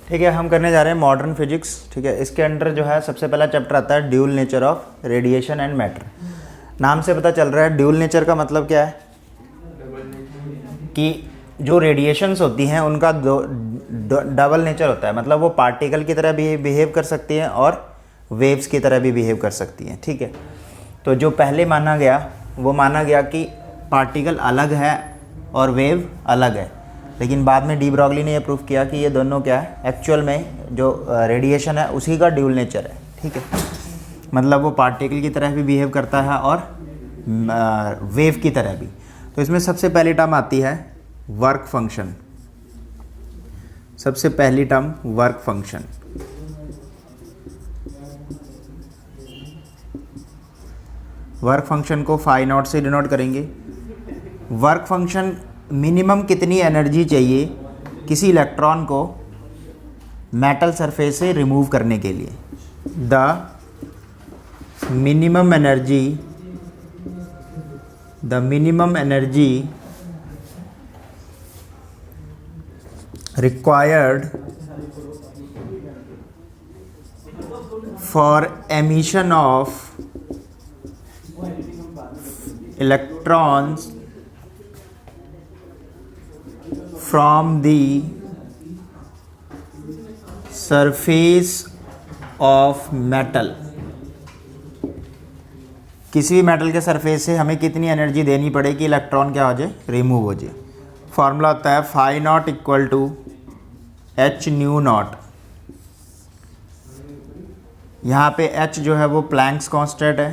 ठीक है, हम करने जा रहे हैं मॉडर्न फिजिक्स। ठीक है, इसके अंडर जो है सबसे पहला चैप्टर आता है dual nature of radiation and matter. नाम से पता चल रहा है ड्यूल नेचर का मतलब क्या है कि जो रेडिएशंस होती हैं उनका डबल नेचर होता है, मतलब वो पार्टिकल की तरह भी बिहेव कर सकती हैं और वेव्स की तरह भी बिहेव कर सकती हैं। ठीक है, तो जो पहले माना गया वो माना गया कि पार्टिकल अलग है और वेव अलग है, लेकिन बाद में डी ब्रॉगली ने यह प्रूव किया कि ये दोनों क्या है, एक्चुअल में जो रेडिएशन है उसी का ड्यूल नेचर है। ठीक है, मतलब वो पार्टिकल की तरह भी बिहेव करता है और वेव की तरह भी। तो इसमें सबसे पहली टर्म आती है वर्क फंक्शन। सबसे पहली term work function. Work function को फाई नॉट से डिनोट करेंगे। वर्क फंक्शन मिनिमम कितनी एनर्जी चाहिए किसी इलेक्ट्रॉन को मेटल सरफेस से रिमूव करने के लिए। The minimum energy required for emission of electrons from the surface of metal। किसी भी मेटल के सरफेस से हमें कितनी एनर्जी देनी पड़े कि इलेक्ट्रॉन क्या हो जाए, रिमूव हो जाए। फॉर्मूला होता है phi naught equal to h nu naught. यहाँ पे एच जो है वो प्लैंक्स कांस्टेंट है।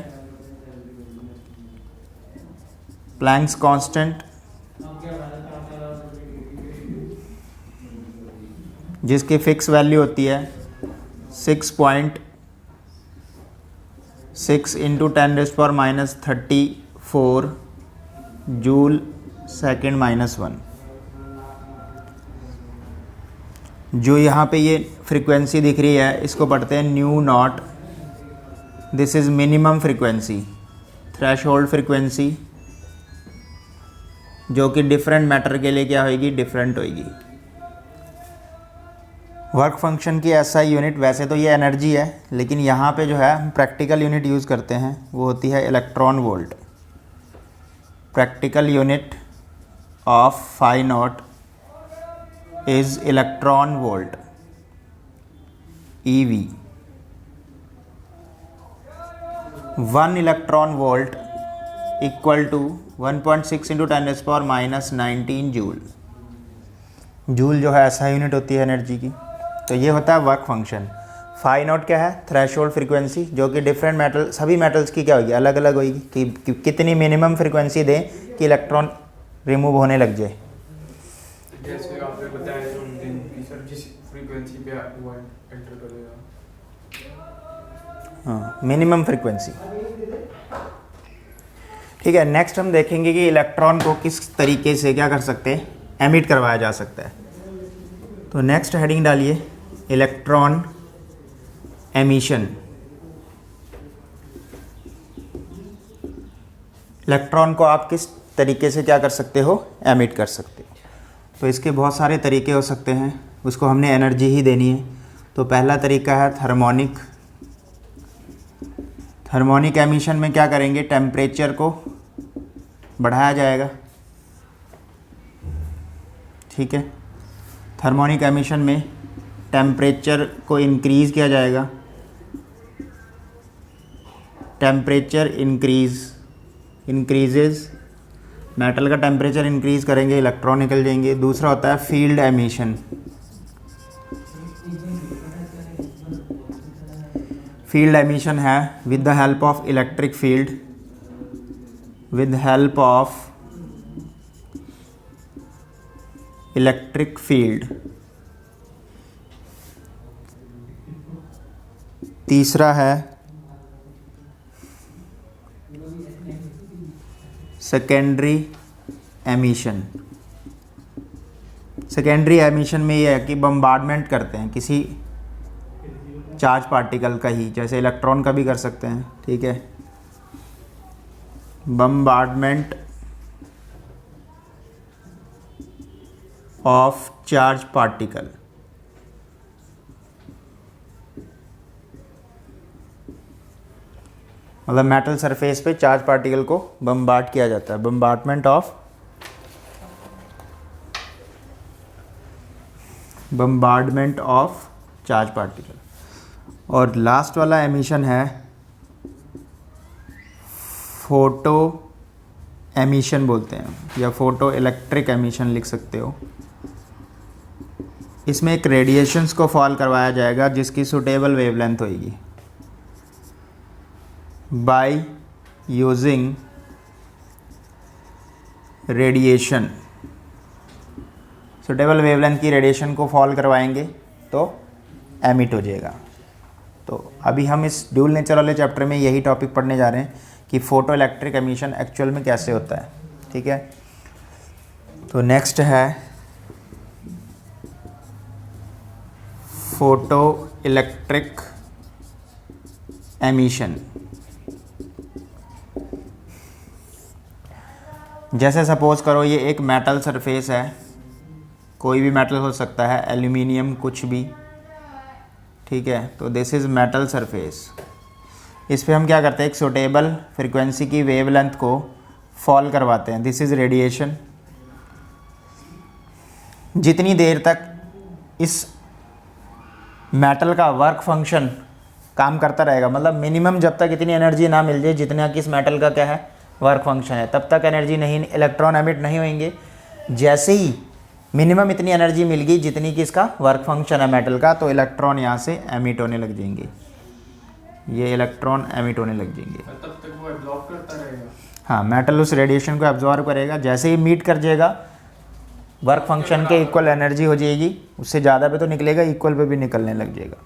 प्लैंक्स कांस्टेंट जिसकी फिक्स वैल्यू होती है 6.6 इंटू 10⁻⁻34 जूल सेकेंड -1। जो यहाँ पे ये फ्रीक्वेंसी दिख रही है इसको पढ़ते हैं new not. This is minimum frequency, threshold frequency, जो कि डिफरेंट मैटर के लिए क्या होगी, डिफरेंट होगी। वर्क फंक्शन की ऐसा यूनिट, वैसे तो ये एनर्जी है लेकिन यहाँ पे जो है हम प्रैक्टिकल यूनिट यूज़ करते हैं, वो होती है electron volt. Practical unit of phi naught is electron volt, EV। 1 electron volt equal to 1.6 into 10⁻⁻19 joule. Joule जो है ऐसा यूनिट होती है एनर्जी की। तो ये होता है वर्क फंक्शन। फाई नॉट क्या है, थ्रेशोल्ड फ्रीक्वेंसी, जो कि डिफरेंट मेटल, सभी मेटल्स की क्या होगी, अलग अलग होगी कि कितनी मिनिमम फ्रीक्वेंसी दें कि इलेक्ट्रॉन रिमूव होने लग जाए। जैसे आपने बताया कि सर जिस फ्रीक्वेंसी पे वो एंटर करेगा, हाँ, मिनिमम फ्रीक्वेंसी। ठीक है, नेक्स्ट हम देखेंगे कि इलेक्ट्रॉन को किस तरीके से क्या कर सकते हैं, एमिट करवाया जा सकता है। तो नेक्स्ट हेडिंग डालिए इलेक्ट्रॉन एमिशन। इलेक्ट्रॉन को आप किस तरीके से क्या कर सकते हो, एमिट कर सकते हो। तो इसके बहुत सारे तरीके हो सकते हैं, उसको हमने एनर्जी ही देनी है। तो पहला तरीका है थर्मोनिक। थर्मोनिक एमिशन में क्या करेंगे, टेम्परेचर को बढ़ाया जाएगा। ठीक है, थर्मोनिक एमिशन में टेम्परेचर को इंक्रीज़ किया जाएगा। टेम्परेचर इंक्रीजेज, मेटल का टेम्परेचर इंक्रीज़ करेंगे, इलेक्ट्रॉन निकल जाएंगे। दूसरा होता है फील्ड एमिशन। फील्ड एमिशन है with the help of electric field, with help of electric field. तीसरा है सेकेंडरी एमिशन। सेकेंडरी एमिशन में ये है कि बम्बार्डमेंट करते हैं किसी चार्ज पार्टिकल का ही, जैसे इलेक्ट्रॉन का भी कर सकते हैं। ठीक है, बम्बार्डमेंट ऑफ चार्ज पार्टिकल। मतलब मेटल सरफेस पे चार्ज पार्टिकल को बम्बार्ड किया जाता है, बम्बार्डमेंट ऑफ चार्ज पार्टिकल। और लास्ट वाला एमिशन है फोटो एमिशन बोलते हैं, या फोटो इलेक्ट्रिक एमिशन लिख सकते हो। इसमें एक रेडिएशंस को फॉल करवाया जाएगा जिसकी सुटेबल वेवलेंथ होगी by using radiation. Suitable wavelength की रेडिएशन को फॉल करवाएंगे तो एमिट हो जाएगा। तो अभी हम इस ड्यूल नेचर वाले चैप्टर में यही टॉपिक पढ़ने जा रहे हैं कि फोटो इलेक्ट्रिक एमिशन एक्चुअल में कैसे होता है। ठीक है, तो नेक्स्ट है फोटो इलेक्ट्रिक एमिशन। जैसे सपोज करो ये एक मेटल सरफेस है, कोई भी मेटल हो सकता है, एल्यूमिनियम, कुछ भी। ठीक है, तो दिस इज़ मेटल सरफेस। इस पे हम क्या करते हैं, एक सुटेबल फ्रीक्वेंसी की वेवलेंथ को फॉल करवाते हैं। This is radiation. जितनी देर तक इस मेटल का वर्क फंक्शन काम करता रहेगा, मतलब मिनिमम जब तक इतनी एनर्जी ना मिल जाए जितना कि इस मेटल का क्या है, वर्क फंक्शन है, तब तक एनर्जी नहीं, इलेक्ट्रॉन एमिट नहीं होंगे। जैसे ही मिनिमम इतनी एनर्जी मिल गई जितनी कि इसका वर्क फंक्शन है मेटल का, तो इलेक्ट्रॉन यहाँ से एमिट होने लग जाएंगे, ये इलेक्ट्रॉन एमिट होने लग जाएंगे। तब तक वो एब्जॉर्ब करता रहेगा। हाँ, मेटल उस रेडिएशन को एब्जॉर्ब करेगा। जैसे ही मीट कर जाएगा, वर्क फंक्शन के इक्वल एनर्जी हो जाएगी, उससे ज़्यादा पे तो निकलेगा, इक्वल पे भी निकलने लग जाएगा।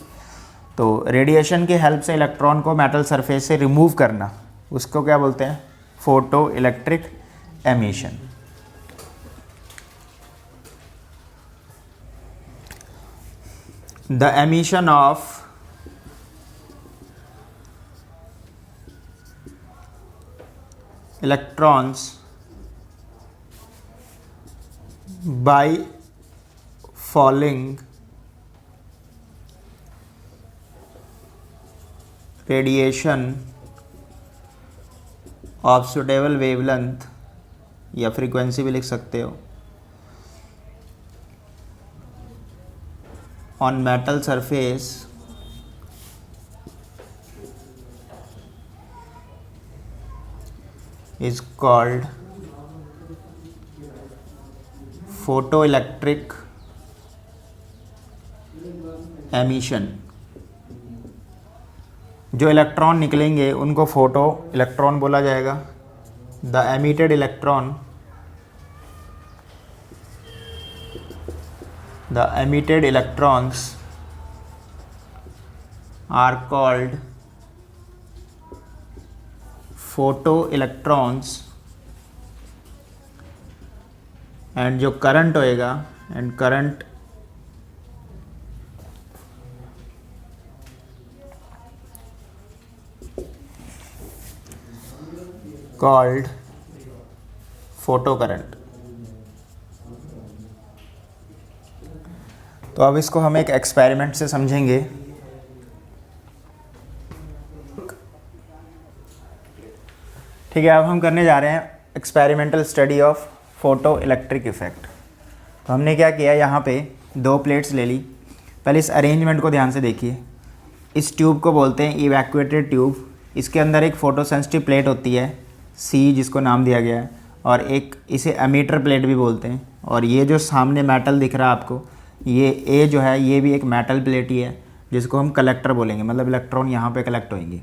तो रेडिएशन की हेल्प से इलेक्ट्रॉन को मेटल सरफेस से रिमूव करना, उसको क्या बोलते हैं, photo electric emission. The emission of electrons by falling radiation of suitable wavelength या फ्रीक्वेंसी भी लिख सकते हो on metal surface is called photoelectric emission। जो इलेक्ट्रॉन निकलेंगे उनको फोटो इलेक्ट्रॉन बोला जाएगा। The emitted electron, the emitted electrons are called photoelectrons. And जो करंट होएगा, and current called photocurrent. तो अब इसको हम एक एक्सपेरिमेंट से समझेंगे। ठीक है, अब हम करने जा रहे हैं experimental study of photo electric effect. तो हमने क्या किया, यहाँ पे दो प्लेट्स ले ली। पहले इस अरेंजमेंट को ध्यान से देखिए। इस ट्यूब को बोलते हैं इवैक्यूएटेड ट्यूब। इसके अंदर एक फोटो सेंसिटिव प्लेट होती है सी, जिसको नाम दिया गया है, और एक इसे एमीटर प्लेट भी बोलते हैं। और ये जो सामने मेटल दिख रहा है आपको, ये ए जो है, ये भी एक मेटल प्लेट ही है, जिसको हम कलेक्टर बोलेंगे, मतलब इलेक्ट्रॉन यहाँ पे कलेक्ट होंगे।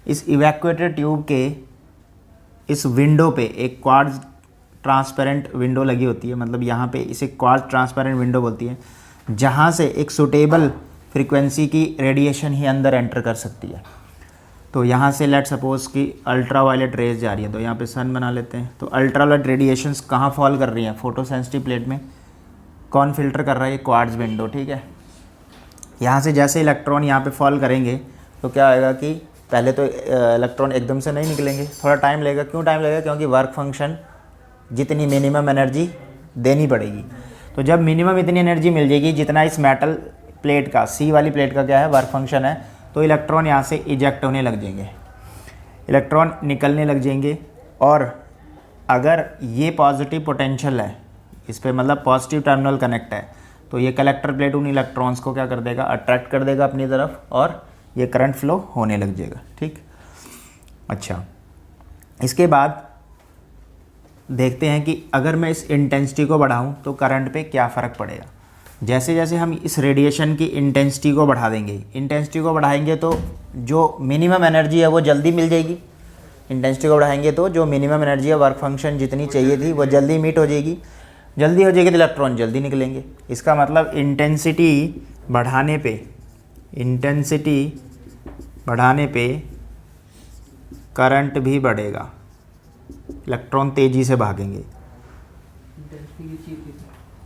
इस इवैक्यूएटेड ट्यूब के इस विंडो पे एक क्वार्ट्ज ट्रांसपेरेंट विंडो लगी होती है, मतलब यहाँ पे इसे क्वार्ट्ज ट्रांसपेरेंट विंडो बोलती है, जहाँ से एक सुटेबल फ्रीक्वेंसी की रेडिएशन ही अंदर एंटर कर सकती है। तो यहाँ से लेट सपोज कि अल्ट्रा वायलेट रेज जा रही है, तो यहाँ पे सन बना लेते हैं। तो अल्ट्रा वायलेट रेडिएशंस कहाँ फॉल कर रही हैं, फोटो सेंसिटिव प्लेट में। कौन फिल्टर कर रहा है, ये क्वार्ट्ज विंडो। ठीक है, यहाँ से जैसे इलेक्ट्रॉन यहाँ पे फॉल करेंगे तो क्या होगा कि पहले तो इलेक्ट्रॉन एकदम से नहीं निकलेंगे, थोड़ा टाइम लगेगा। क्यों टाइम लगेगा, क्योंकि वर्क फंक्शन जितनी मिनिमम एनर्जी देनी पड़ेगी। तो तो जब मिनिमम इतनी एनर्जी मिल जाएगी जितना इस मेटल प्लेट का, सी वाली प्लेट का क्या है, वर्क फंक्शन है, तो इलेक्ट्रॉन यहाँ से इजेक्ट होने लग जाएंगे, इलेक्ट्रॉन निकलने लग जाएंगे। और अगर ये पॉजिटिव पोटेंशियल है इस पर, मतलब पॉजिटिव टर्मिनल कनेक्ट है, तो ये कलेक्टर प्लेट उन इलेक्ट्रॉन्स को क्या कर देगा, अट्रैक्ट कर देगा अपनी तरफ, और ये करंट फ्लो होने लग जाएगा। ठीक, अच्छा, इसके बाद देखते हैं कि अगर मैं इस इंटेंसिटी को बढ़ाऊं तो करंट पे क्या फ़र्क पड़ेगा। जैसे जैसे हम इस रेडिएशन की इंटेंसिटी को बढ़ा देंगे, इंटेंसिटी को बढ़ाएंगे तो जो मिनिमम एनर्जी है वो जल्दी मिल जाएगी। इंटेंसिटी को बढ़ाएंगे तो जो मिनिमम एनर्जी है, वर्क फंक्शन जितनी चाहिए थी वो जल्दी मीट हो जाएगी, जल्दी हो जाएगी तो इलेक्ट्रॉन जल्दी निकलेंगे। इसका मतलब इंटेंसिटी बढ़ाने पे करंट भी बढ़ेगा, इलेक्ट्रॉन तेज़ी से भागेंगे।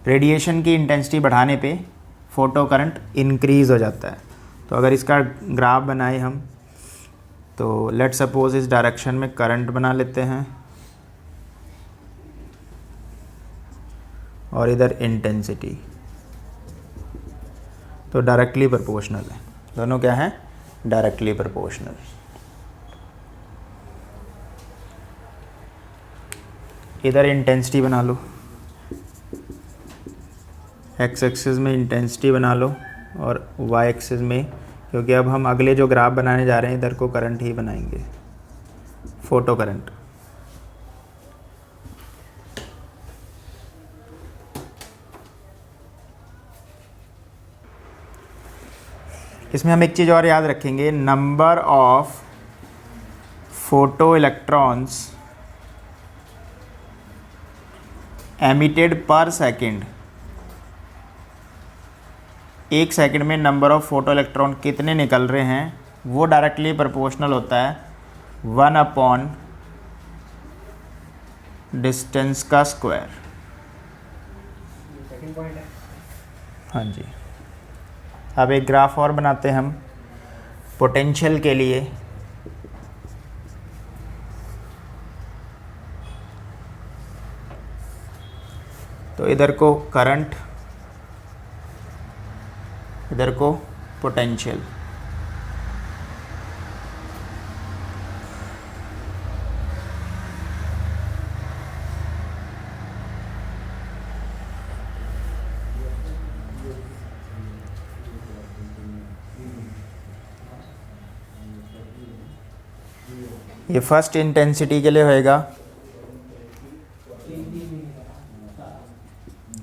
रेडिएशन की इंटेंसिटी बढ़ाने पे फोटो करंट इंक्रीज़ हो जाता है। तो अगर इसका ग्राफ बनाए हम, तो लेट सपोज इस डायरेक्शन में करंट बना लेते हैं और इधर इंटेंसिटी, तो डायरेक्टली प्रोपोर्शनल है, दोनों क्या है, डायरेक्टली प्रोपोर्शनल। इधर इंटेंसिटी बना लो, एक्स एक्सिस में इंटेंसिटी बना लो और वाई एक्सिस में, क्योंकि अब हम अगले जो ग्राफ बनाने जा रहे हैं इधर को करंट ही बनाएंगे, फोटो करंट। इसमें हम एक चीज़ और याद रखेंगे, number of photo electrons emitted पर सेकेंड, एक सेकंड में नंबर ऑफ फोटो इलेक्ट्रॉन कितने निकल रहे हैं वो डायरेक्टली प्रोपोर्शनल होता है 1 डिस्टेंस का स्क्वायर। हाँ जी, अब एक ग्राफ और बनाते हैं हम पोटेंशियल के लिए। तो इधर को करंट, इधर को पोटेंशियल। ये फर्स्ट इंटेंसिटी के लिए होएगा,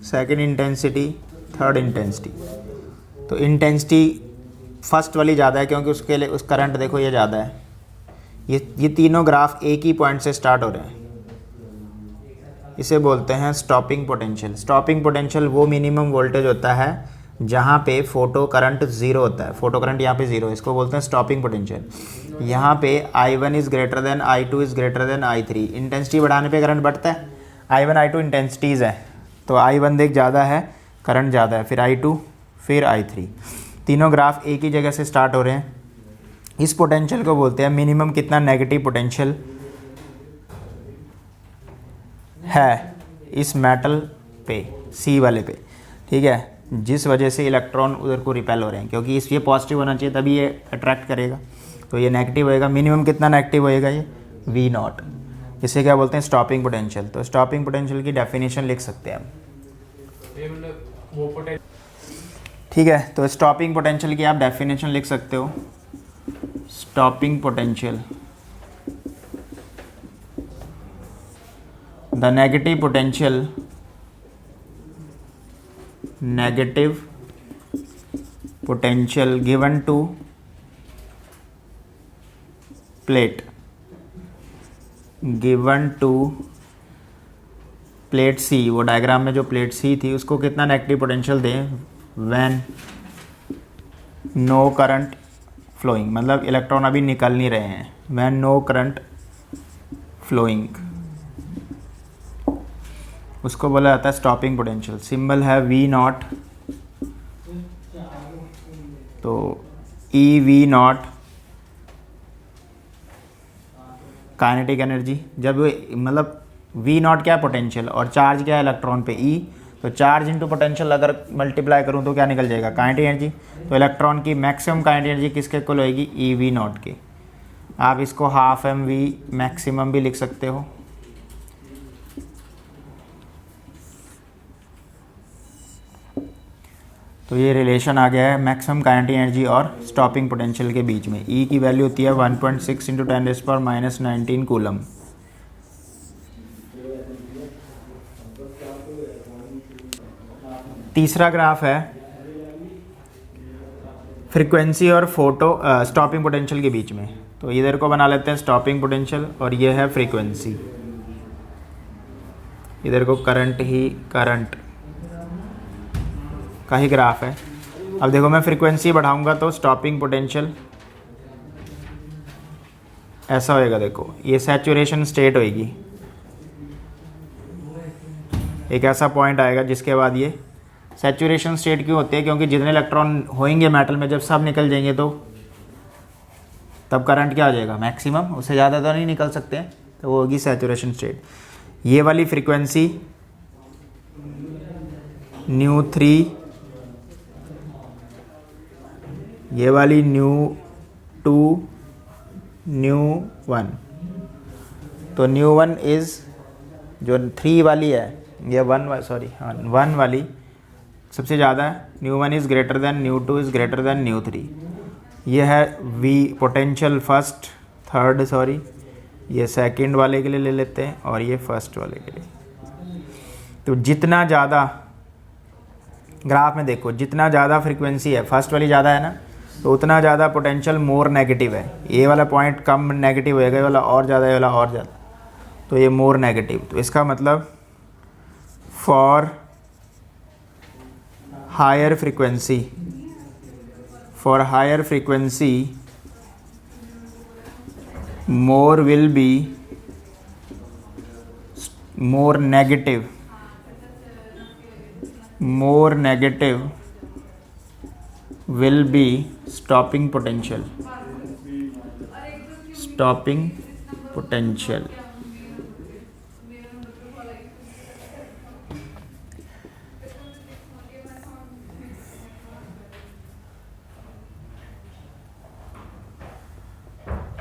सेकंड इंटेंसिटी, थर्ड इंटेंसिटी। तो इंटेंसिटी फर्स्ट वाली ज़्यादा है क्योंकि उसके लिए उस करंट देखो ये ज़्यादा है। ये तीनों ग्राफ एक ही पॉइंट से स्टार्ट हो रहे हैं, इसे बोलते हैं स्टॉपिंग पोटेंशियल। स्टॉपिंग पोटेंशियल वो मिनिमम वोल्टेज होता है जहाँ पे फोटो करंट ज़ीरो होता है, फोटो करंट यहाँ पे ज़ीरो है, इसको बोलते हैं स्टॉपिंग पोटेंशियल। यहाँ पे I1 is greater then I2 is greater then I3। Intensity बढ़ाने पे करंट बढ़ता है, I1 I2 इंटेंसिटीज़ है, तो I1 देख ज़्यादा है, करंट ज़्यादा है, फिर I2 फिर I3। तीनों ग्राफ एक ही जगह से स्टार्ट हो रहे हैं। इस पोटेंशियल को बोलते हैं मिनिमम कितना नेगेटिव पोटेंशियल है इस मेटल पे, सी वाले पे, ठीक है, जिस वजह से इलेक्ट्रॉन उधर को रिपेल हो रहे हैं, क्योंकि इस ये पॉजिटिव होना चाहिए तभी ये अट्रैक्ट करेगा, तो ये नेगेटिव होएगा। मिनिमम कितना नेगेटिव होएगा, ये V0। इसे क्या बोलते हैं, स्टॉपिंग पोटेंशियल। तो स्टॉपिंग पोटेंशियल की डेफिनेशन लिख सकते हैं हम, ठीक है। तो स्टॉपिंग पोटेंशियल की आप डेफिनेशन लिख सकते हो, stopping potential, the negative potential given to plate c. वो डायग्राम में जो प्लेट सी थी उसको कितना नेगेटिव पोटेंशियल दें, व्हेन नो करंट फ्लोइंग, मतलब इलेक्ट्रॉन अभी निकल नहीं रहे हैं, व्हेन नो करंट फ्लोइंग, उसको बोला जाता है स्टॉपिंग पोटेंशियल। सिंबल है V0, तो EV0 काइनेटिक एनर्जी। जब मतलब V0 क्या है, पोटेंशियल, और चार्ज क्या है इलेक्ट्रॉन पे, E, तो चार्ज इंटू पोटेंशियल अगर मल्टीप्लाई करूँ तो क्या निकल जाएगा, काइनेटिक एनर्जी। तो इलेक्ट्रॉन की मैक्सिमम काइनेटिक एनर्जी किसके इक्वल होएगी, EV0 के। आप इसको हाफ mv मैक्सिमम भी लिख सकते हो। तो ये रिलेशन आ गया है मैक्सिमम काइनेटिक एनर्जी और स्टॉपिंग पोटेंशियल के बीच में। E की वैल्यू होती है 1.6 इंटू 10⁻⁻19 कूलम। तीसरा ग्राफ है फ्रीक्वेंसी और स्टॉपिंग पोटेंशियल के बीच में। तो इधर को बना लेते हैं स्टॉपिंग पोटेंशियल और ये है फ्रीक्वेंसी। इधर को करंट का ही ग्राफ है। अब देखो मैं फ्रीक्वेंसी बढ़ाऊंगा तो स्टॉपिंग पोटेंशियल ऐसा होएगा। देखो ये सैचुरेशन स्टेट होएगी, एक ऐसा पॉइंट आएगा जिसके बाद ये सैचुरेशन स्टेट क्यों होती है, क्योंकि जितने इलेक्ट्रॉन होंगे मेटल में जब सब निकल जाएंगे तो तब करंट क्या हो जाएगा, मैक्सिमम। उससे ज़्यादा तो नहीं निकल सकते, तो वो होगी सैचुरेशन स्टेट। ये वाली फ्रीक्वेंसी ν3, ये वाली ν2, ν1। तो ν1 इज़ जो 3 वाली है, ये 1 वाली सबसे ज़्यादा है। ν1 is greater than ν2 is greater than ν3। ये है V पोटेंशियल फर्स्ट, थर्ड ये सेकंड वाले के लिए ले लेते हैं और ये फर्स्ट वाले के लिए। तो जितना ज़्यादा ग्राफ में देखो, जितना ज़्यादा फ्रीक्वेंसी है, फर्स्ट वाली ज़्यादा है ना, तो उतना ज़्यादा पोटेंशियल मोर नेगेटिव है। ये वाला पॉइंट कम नेगेटिव होएगा, ये वाला और ज़्यादा, ये वाला और ज़्यादा, तो ये मोर नेगेटिव। तो इसका मतलब for higher frequency more will be more negative will be stopping potential।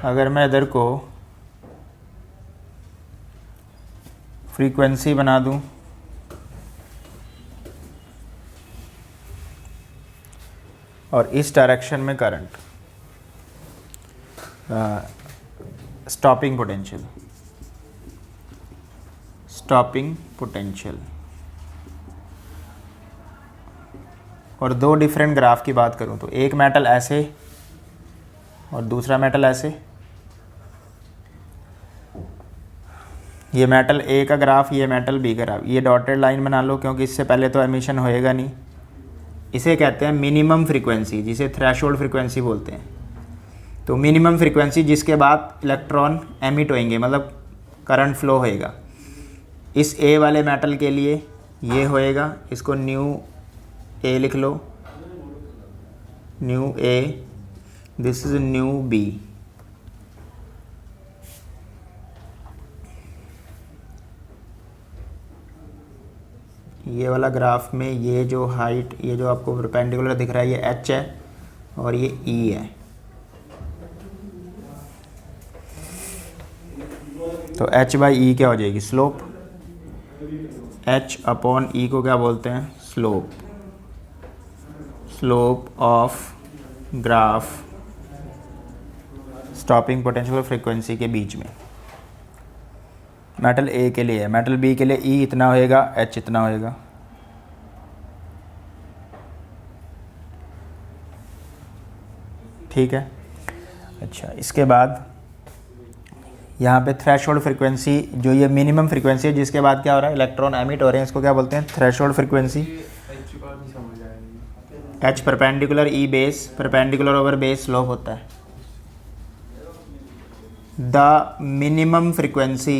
अगर मैं इधर को फ्रीक्वेंसी बना दूं और इस डायरेक्शन में करंट, स्टॉपिंग पोटेंशियल, और दो डिफरेंट ग्राफ की बात करूं तो एक मेटल ऐसे और दूसरा मेटल ऐसे। ये मेटल ए का ग्राफ, ये मेटल बी का ग्राफ। ये डॉटेड लाइन बना लो क्योंकि इससे पहले तो एमिशन होएगा नहीं। इसे कहते हैं मिनिमम फ्रीक्वेंसी, जिसे थ्रेशोल्ड फ्रीक्वेंसी बोलते हैं। तो मिनिमम फ्रीक्वेंसी जिसके बाद इलेक्ट्रॉन एमिट होएंगे, मतलब करंट फ्लो होएगा। इस ए वाले मेटल के लिए ये होएगा, इसको ν A लिख लो, ν A, दिस इज ν B। ये वाला ग्राफ में ये जो हाइट, ये जो आपको परपेंडिकुलर दिख रहा है, ये h है और ये E है। तो h/E क्या हो जाएगी, स्लोप। h/E को क्या बोलते हैं, slope of graph stopping potential और फ्रीक्वेंसी के बीच में। मेटल ए के लिए है, मेटल बी के लिए ई इतना होएगा, एच इतना होएगा। ठीक है। अच्छा, इसके बाद यहाँ पे थ्रेशोल्ड फ्रीक्वेंसी, जो ये मिनिमम फ्रीक्वेंसी है जिसके बाद क्या हो रहा है, इलेक्ट्रॉन एमिट हो रहे हैं, इसको क्या बोलते हैं, थ्रेशोल्ड फ्रीक्वेंसी। एच परपेंडिकुलर, ई base, perpendicular over base slope होता है। The minimum frequency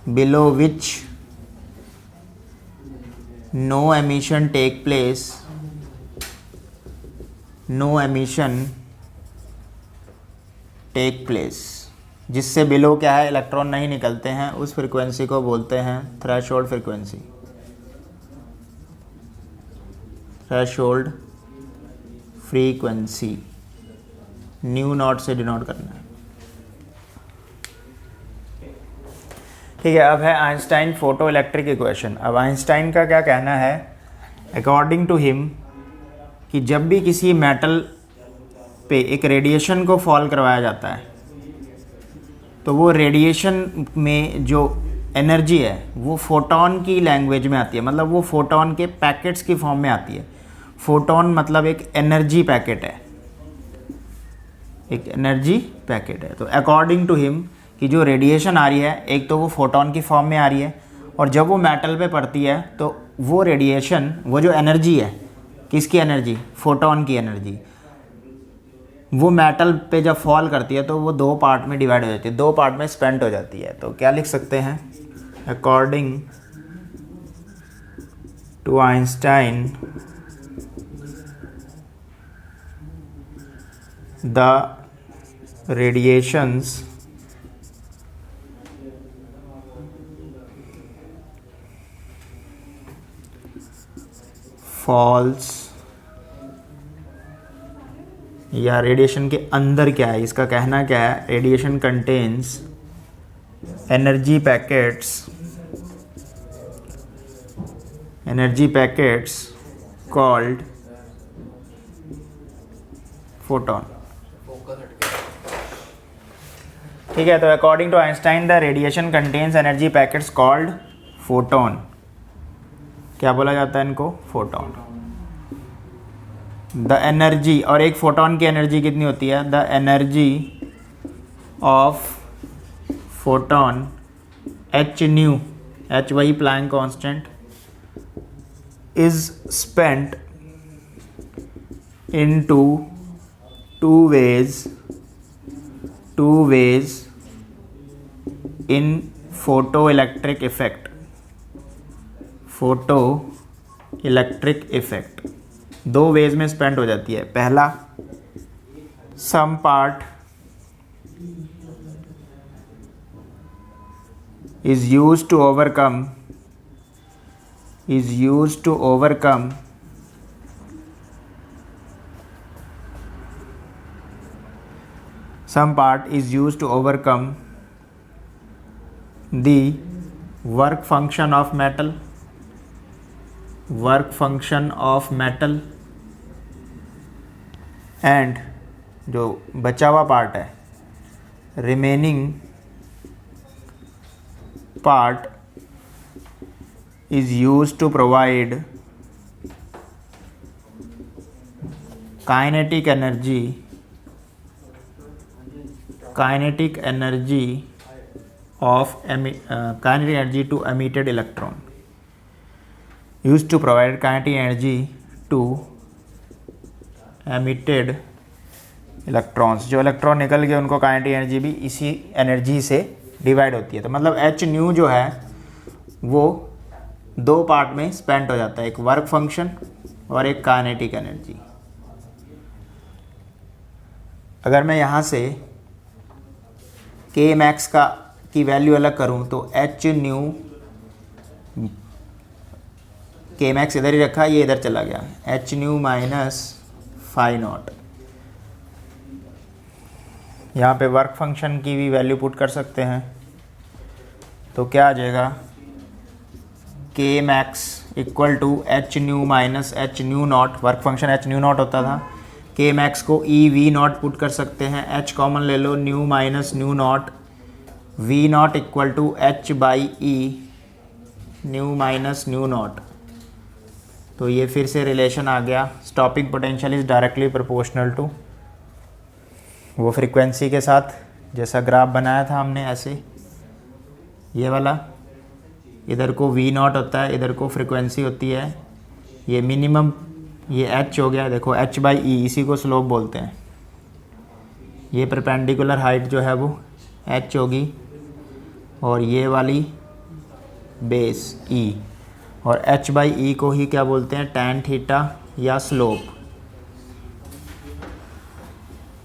below which no emission take place जिससे बिलो क्या है, इलेक्ट्रॉन नहीं निकलते हैं, उस फ्रीक्वेंसी को बोलते हैं threshold frequency. Threshold frequency new not से डिनोट करना है। ठीक है, अब है आइंस्टाइन फोटो इलेक्ट्रिक इक्वेशन। अब आइंस्टाइन का क्या कहना है, अकॉर्डिंग टू हिम, कि जब भी किसी मेटल पे एक रेडिएशन को फॉल करवाया जाता है तो वो रेडिएशन में जो एनर्जी है वो फोटोन की लैंग्वेज में आती है, मतलब वो फोटोन के पैकेट्स की फॉर्म में आती है। फोटोन मतलब एक एनर्जी पैकेट है, एक एनर्जी पैकेट है। तो अकॉर्डिंग टू हिम कि जो रेडिएशन आ रही है, एक तो वो फोटोन की फॉर्म में आ रही है, और जब वो मेटल पे पड़ती है तो वो रेडिएशन, वो जो एनर्जी है, किसकी एनर्जी, फोटोन की एनर्जी, वो मेटल पे जब फॉल करती है तो वो दो पार्ट में डिवाइड हो जाती है, दो पार्ट में स्पेंट हो जाती है। तो क्या लिख सकते हैं, according to Einstein the radiations falls, या रेडिएशन के अंदर क्या है, इसका कहना क्या है, radiation contains energy packets called photon. ठीक है, तो according to Einstein the radiation contains energy packets called photon. क्या बोला जाता है इनको, फोटोन। द एनर्जी, और एक फोटोन की एनर्जी कितनी होती है, the energy of photon h nu, h वही Planck constant, is spent into two ways in photo electric effect, दो वेज में स्पेंड हो जाती है। पहला, some part is used to overcome some part is used to overcome the work function of metal and जो बचा हुआ part है, remaining part is used to provide kinetic energy to emitted electron, used to provide kinetic energy to emitted electrons, जो electron निकल गए उनको kinetic energy भी इसी एनर्जी से डिवाइड होती है। तो मतलब एच न्यू जो है वो दो पार्ट में स्पेंड हो जाता है, एक वर्क फंक्शन और एक काइनेटिक एनर्जी। अगर मैं यहाँ से के मैक्स की वैल्यू अलग करूँ तो एच न्यू, के मैक्स इधर ही रखा, ये इधर चला गया, h nu minus phi not. यहाँ पे वर्क फंक्शन की भी वैल्यू पुट कर सकते हैं, तो क्या आ जाएगा, K max equal to h nu minus h nu not, work function h nu not होता था, के मैक्स को ई वी नॉट पुट कर सकते हैं, एच कॉमन ले लो, nu minus nu naught, v naught equal to h by e nu minus nu naught. तो ये फिर से रिलेशन आ गया, stopping potential is directly proportional to वो फ्रीक्वेंसी के साथ, जैसा ग्राफ बनाया था हमने ऐसे, ये वाला, इधर को वी नॉट होता है, इधर को फ्रीक्वेंसी होती है, ये मिनिमम, ये एच हो गया, देखो एच बाई ई, इसी को स्लोप बोलते हैं। ये परपेंडिकुलर हाइट जो है वो एच होगी, और ये वाली बेस ई, और एच बाई ई को ही क्या बोलते हैं, टैन थीटा या slope.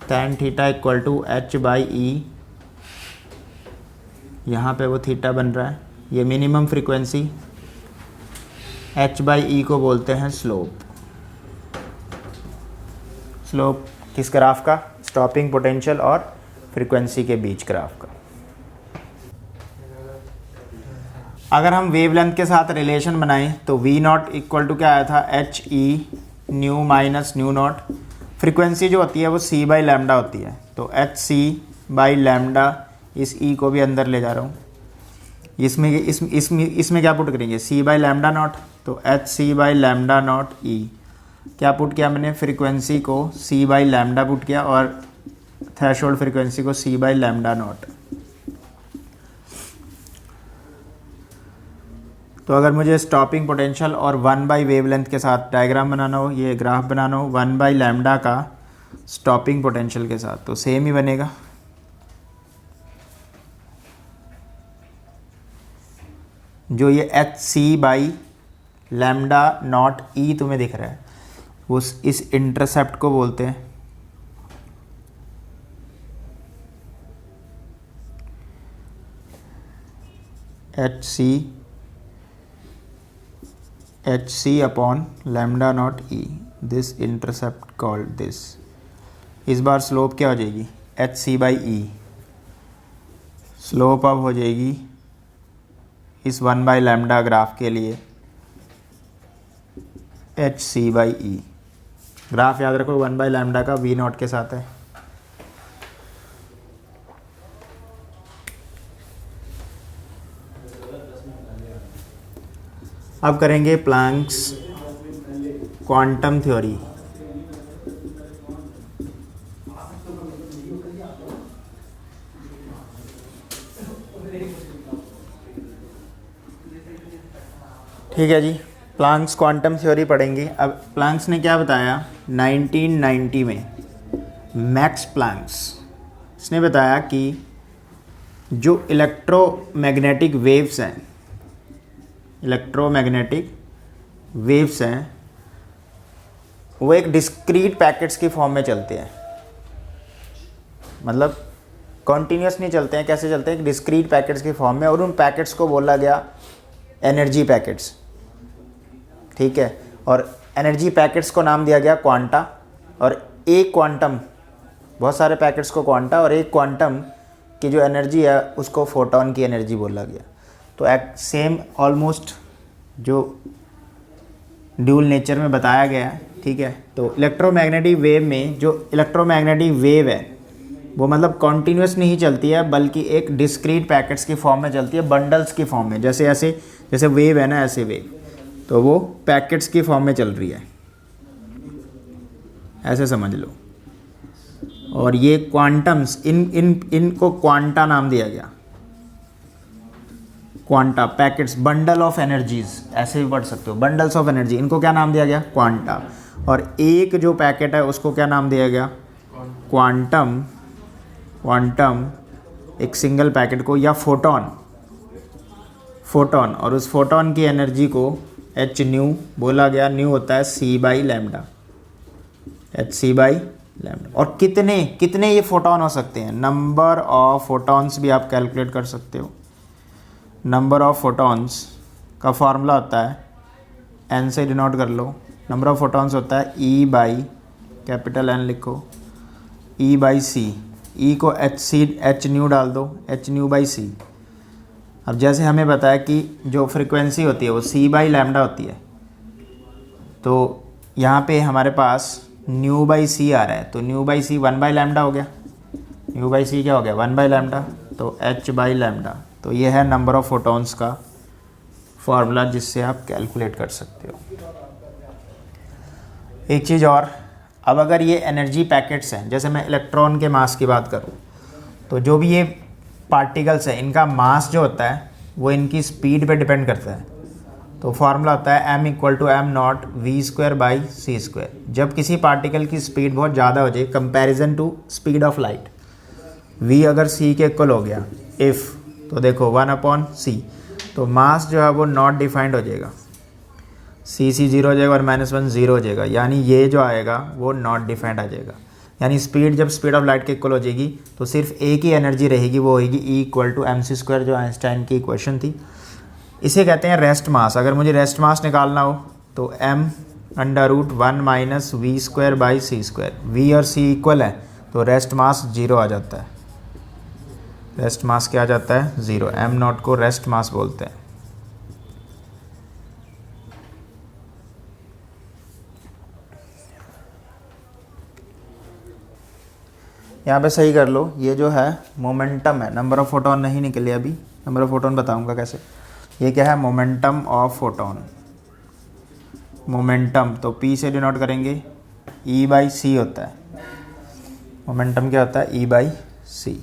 Tan theta equal to h by e यहाँ पे वो थीटा बन रहा है, ये मिनिमम फ्रीक्वेंसी, h/e को बोलते हैं स्लोप। स्लोप किस ग्राफ का? स्टॉपिंग पोटेंशियल और फ्रीक्वेंसी के बीच ग्राफ का। अगर हम वेवलेंथ के साथ रिलेशन बनाएं तो v0 इक्वल टू क्या आया था? h/e new minus nu not. Frequency जो होती है वो c/λ होती है, तो hc/λ, इस e को भी अंदर ले जा रहा हूँ। इसमें क्या पुट करेंगे? c/λ0, तो hc/λ0 e। क्या पुट किया मैंने? फ्रीक्वेंसी को c/λ पुट किया और थ्रेशोल्ड फ्रीक्वेंसी को c/λ0। तो अगर मुझे स्टॉपिंग पोटेंशियल और 1/, वेवलेंथ के साथ डायग्राम बनाना हो, ये ग्राफ बनाना हो 1/λ का स्टॉपिंग पोटेंशियल के साथ, तो सेम ही बनेगा। जो ये hc/λ0 e तुम्हें दिख रहा है, उस इस इंटरसेप्ट को बोलते हैं hc/λ0 e, this intercept called this. इस बार स्लोप क्या हो जाएगी? hc/e। स्लोप अब हो जाएगी इस 1/λ ग्राफ के लिए hc/e। ग्राफ याद रखो 1/λ का v0 के साथ है। अब करेंगे प्लैंक्स क्वांटम थ्योरी। ठीक है जी, प्लैंक्स क्वांटम थ्योरी पढ़ेंगे। अब प्लैंक्स ने क्या बताया 1990 में, मैक्स प्लैंक्स, इसने बताया कि जो इलेक्ट्रोमैग्नेटिक वेव्स हैं, वो एक डिस्क्रीट पैकेट्स की फॉर्म में चलते हैं। मतलब कॉन्टीन्यूस नहीं चलते हैं। कैसे चलते हैं? एक डिस्क्रीट पैकेट्स की फॉर्म में, और उन पैकेट्स को बोला गया एनर्जी पैकेट्स। ठीक है, और एनर्जी पैकेट्स को नाम दिया गया क्वांटा। और एक क्वांटम, बहुत सारे पैकेट्स को क्वांटा, और एक क्वांटम की जो एनर्जी है उसको फोटोन की एनर्जी बोला गया। तो सेम ऑलमोस्ट जो ड्यूल नेचर में बताया गया है। ठीक है, तो इलेक्ट्रोमैग्नेटिक वेव में जो इलेक्ट्रोमैग्नेटिक वेव है वो मतलब कॉन्टीन्यूस नहीं चलती है, बल्कि एक डिस्क्रीट पैकेट्स की फॉर्म में चलती है, बंडल्स की फॉर्म में। जैसे वेव है ना, ऐसे वेव, तो वो पैकेट्स की फॉर्म में चल रही है, ऐसे समझ लो। और ये क्वांटम्स, इनको क्वांटा नाम दिया गया। Quanta packets, bundle of energies, ऐसे भी पढ़ सकते हो, बंडल्स ऑफ एनर्जी, इनको क्या नाम दिया गया? क्वांटा। और एक जो पैकेट है उसको क्या नाम दिया गया? क्वांटम। एक सिंगल पैकेट को, या फोटोन, और उस फोटोन की एनर्जी को h न्यू बोला गया। न्यू होता है c/λ, hc/λ। और कितने ये फोटोन हो सकते हैं? नंबर ऑफ फोटॉन्स भी आप कैलकुलेट कर सकते हो। नंबर ऑफ फोटॉन्स का फॉर्मूला होता है, n से डिनोट कर लो। नंबर ऑफ फोटॉन्स होता है E/N लिखो, E/c। E को h न्यू डाल दो, h न्यू/c। अब जैसे हमें बताया कि जो फ्रीक्वेंसी होती है वो c/λ होती है, तो यहाँ पे हमारे पास न्यू/c आ रहा है, तो न्यू/c 1/λ हो गया। न्यू/c क्या हो गया? 1/λ, तो h/λ। तो ये है नंबर ऑफ फोटॉन्स का फॉर्मूला, जिससे आप कैलकुलेट कर सकते हो। एक चीज़ और, अब अगर ये एनर्जी पैकेट्स हैं, जैसे मैं इलेक्ट्रॉन के मास की बात करूँ, तो जो भी ये पार्टिकल्स हैं, इनका मास जो होता है वो इनकी स्पीड पे डिपेंड करता है। तो फॉर्मूला होता है m = m0 v²/c²। जब किसी पार्टिकल की स्पीड बहुत ज़्यादा हो जाए comparison to speed of light, v अगर c के इक्वल हो गया, इफ़, तो देखो 1/c, तो मास जो है वो नॉट डिफाइंड हो जाएगा, c 0 हो जाएगा और -1 0 हो जाएगा, यानी ये जो आएगा वो नॉट डिफाइंड आ जाएगा। यानी स्पीड जब स्पीड ऑफ लाइट के इक्वल हो जाएगी तो सिर्फ एक ही एनर्जी रहेगी, वो होगी E=mc², जो आइंस्टाइन की इक्वेशन थी। इसे कहते हैं रेस्ट मास। अगर मुझे रेस्ट मास निकालना हो तो m√1 - v²/c², v और c इक्वल है तो रेस्ट मास 0 आ जाता है। रेस्ट मास क्या आ जाता है? 0। m0 को रेस्ट मास बोलते हैं। यहाँ पे सही कर लो, ये जो है मोमेंटम है, नंबर ऑफ फोटोन नहीं निकले अभी, नंबर ऑफ फोटोन बताऊंगा कैसे। ये क्या है? Momentum of photon. मोमेंटम तो p से डिनोट करेंगे, E/c होता है। मोमेंटम क्या होता है? E/c।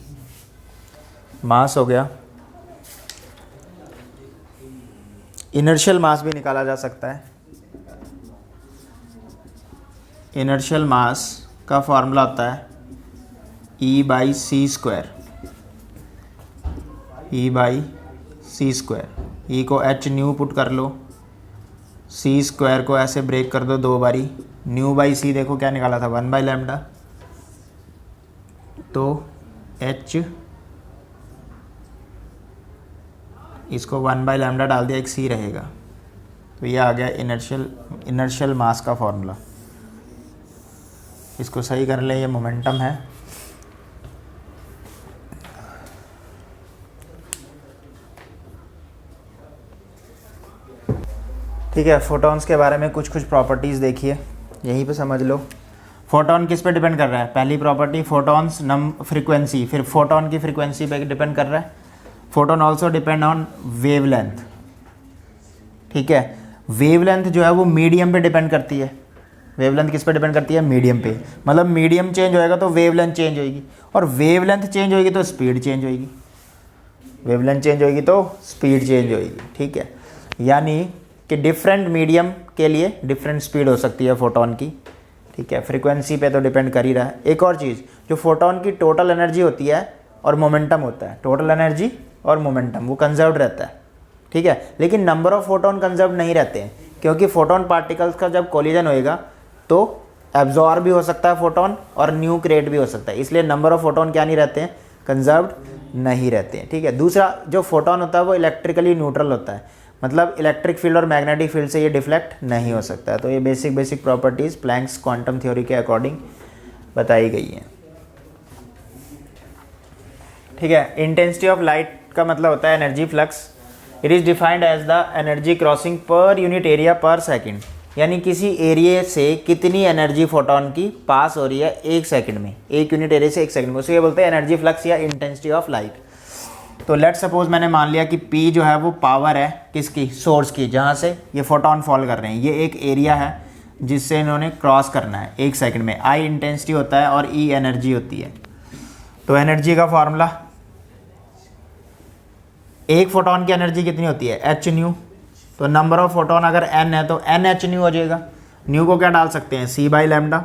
मास हो गया। इनर्शियल मास भी निकाला जा सकता है। इनर्शियल मास का फॉर्मूला होता है E/c²। E/c²। E को h न्यू पुट कर लो, c² को ऐसे ब्रेक कर दो 2 बारी। न्यू/c देखो क्या निकाला था? 1/λ। तो h, इसको 1/λ डाल दिया, एक c रहेगा। तो ये आ गया इनर्शियल मास का फॉर्मूला। इसको सही कर ले, ये मोमेंटम है। ठीक है, फोटॉन्स के बारे में कुछ प्रॉपर्टीज़ देखिए, यहीं पे समझ लो। फोटॉन किस पे डिपेंड कर रहा है? पहली प्रॉपर्टी फोटॉन्स फ्रीक्वेंसी, फिर फोटॉन की फ्रीक्वेंसी पे डिपेंड कर रहा है। Photon also depend on wavelength. ठीक है, वेवलेंथ जो है वो मीडियम पे डिपेंड करती है। वेवलेंथ किस पे डिपेंड करती है? मीडियम पे। मतलब मीडियम चेंज होएगा तो वेवलेंथ चेंज होएगी, और वेवलेंथ चेंज होएगी तो स्पीड चेंज होएगी। वेवलेंथ चेंज होएगी तो स्पीड चेंज होएगी। ठीक है, यानी कि डिफरेंट मीडियम के लिए डिफरेंट स्पीड हो सकती है फोटोन की। ठीक है, फ्रीक्वेंसी पे तो डिपेंड कर ही रहा है। एक और चीज़, जो फोटोन की टोटल एनर्जी होती है और मोमेंटम होता है, टोटल एनर्जी और मोमेंटम वो कंजर्व्ड रहता है। ठीक है, लेकिन नंबर ऑफ फोटोन कंजर्व नहीं रहते हैं, क्योंकि फोटोन पार्टिकल्स का जब कोलिजन होएगा तो एब्जॉर्ब भी हो सकता है फोटोन और न्यू क्रिएट भी हो सकता है। इसलिए नंबर ऑफ फोटोन क्या नहीं रहते हैं? कंजर्व्ड नहीं रहते हैं। ठीक है, दूसरा जो फोटोन होता है वो इलेक्ट्रिकली न्यूट्रल होता है, मतलब इलेक्ट्रिक फील्ड और मैग्नेटिक फील्ड से ये डिफ्लेक्ट नहीं हो सकता है। तो ये basic properties Planck's quantum theory के अकॉर्डिंग बताई गई हैं। ठीक है, इंटेंसिटी ऑफ लाइट का मतलब होता है energy flux. It is defined as the energy crossing per unit area per second, यानी किसी एरिया से कितनी एनर्जी फोटोन की पास हो रही है 1 सेकंड में, 1 यूनिट एरिया से 1 सेकंड में, उसे ये बोलते हैं एनर्जी फ्लक्स या इंटेंसिटी ऑफ लाइट। तो लेट सपोज मैंने मान लिया कि P जो है वो पावर है किसकी? सोर्स की, जहाँ से ये फोटोन फॉल कर रहे हैं। ये एक एरिया है जिससे इन्होंने क्रॉस करना है 1 सेकंड में। I इंटेंसिटी होता है और E एनर्जी होती है। तो एनर्जी का फॉर्मूला, एक फोटोन की एनर्जी कितनी होती है? h new. तो नंबर ऑफ फोटोन अगर n है तो NH न्यू हो जाएगा। न्यू को क्या डाल सकते हैं? c/λ।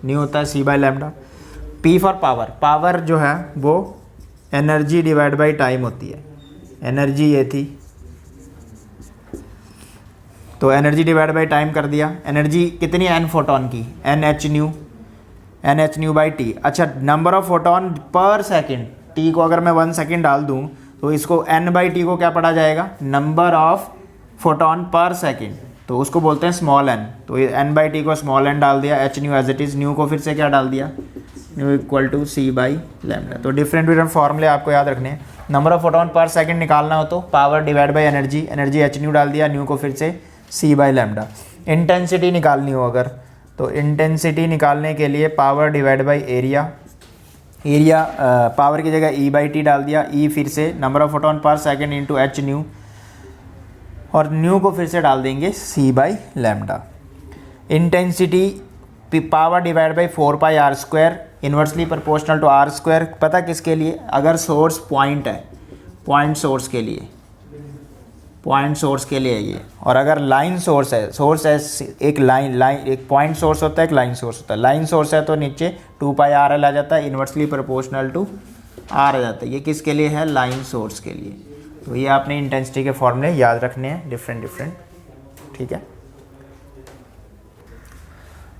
न्यू होता है c/λ। P for power, power जो है वो एनर्जी डिवाइड बाई टाइम होती है। एनर्जी ये थी, तो एनर्जी डिवाइड बाई टाइम कर दिया। एनर्जी कितनी है n फोटोन की? NH new, NH new by T। अच्छा, number of photon per second, T को अगर मैं 1 सेकंड डाल दूं तो इसको n/T को क्या पढ़ा जाएगा? Number of photon per second, तो उसको बोलते हैं स्मॉल n। तो ये n/T को स्मॉल n डाल दिया, h nu as it is. Nu को फिर से क्या डाल दिया? Nu equal to c/λ। तो डिफरेंट फॉर्मूले आपको याद रखने हैं। Number of photon per second निकालना हो तो power divide by energy, energy h nu डाल दिया, न्यू को फिर से c/λ। इंटेंसिटी निकालनी हो अगर, तो इंटेंसिटी निकालने के लिए power divide by area, area power की जगह E/T डाल दिया, E फिर से number of photon per second into h nu, और न्यू को फिर से डाल देंगे c/λ। Intensity power divide by 4πr², inversely proportional to r²। पता किसके लिए? अगर सोर्स पॉइंट है, पॉइंट सोर्स के लिए, पॉइंट सोर्स के लिए ये। और अगर लाइन सोर्स है, सोर्स है एक लाइन एक पॉइंट सोर्स होता है, एक लाइन सोर्स होता है। लाइन सोर्स है तो नीचे 2πr आ जाता है, इन्वर्सली प्रोपोर्शनल टू r आ जाता है। ये किसके लिए है? लाइन सोर्स के लिए। तो ये आपने इंटेंसिटी के फॉर्मूले याद रखने हैं, डिफरेंट। ठीक है,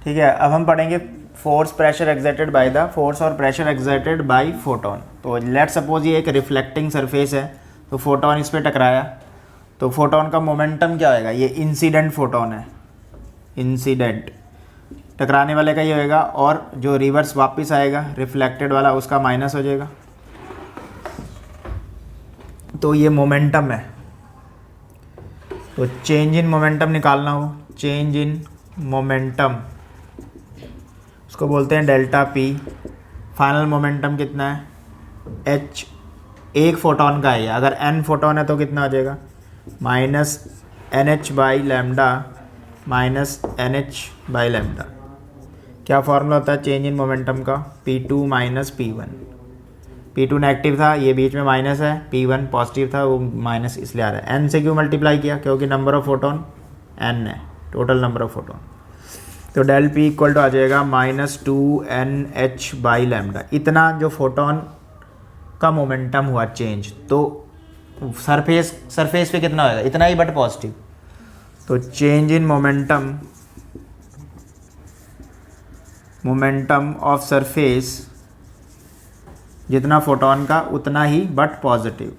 ठीक है। अब हम पढ़ेंगे force pressure exerted by the force और प्रेशर एक्सर्टेड बाय फोटोन। तो लेट सपोज ये एक रिफ्लेक्टिंग सरफेस है, तो फोटोन इस पर टकराया, तो फोटोन का मोमेंटम क्या होएगा, ये इंसिडेंट फोटोन है, इंसिडेंट टकराने वाले का ये होएगा, और जो रिवर्स वापस आएगा रिफ्लेक्टेड वाला उसका माइनस हो जाएगा। तो ये मोमेंटम है। तो चेंज इन मोमेंटम निकालना हो, चेंज इन मोमेंटम उसको बोलते हैं डेल्टा पी। फाइनल मोमेंटम कितना है, एच, एक फोटोन का है, अगर एन फोटोन है तो कितना आ जाएगा, minus n h by lambda minus n h by lambda. क्या फॉर्मूला होता है चेंज इन मोमेंटम का, P2 minus P1। P2 negative था, ये बीच में माइनस है, P1 पॉजिटिव था, वो माइनस इसलिए आ रहा है। एन से क्यों मल्टीप्लाई किया, क्योंकि नंबर ऑफ फोटोन एन है, टोटल नंबर ऑफ फोटोन। तो डेल पी इक्वल टू आ जाएगा -2NH बाई लैम्डा। इतना जो फोटोन का मोमेंटम हुआ चेंज, तो सरफेस पे कितना होगा, इतना ही बट पॉजिटिव। तो change in momentum of surface, जितना फोटोन का उतना ही but positive,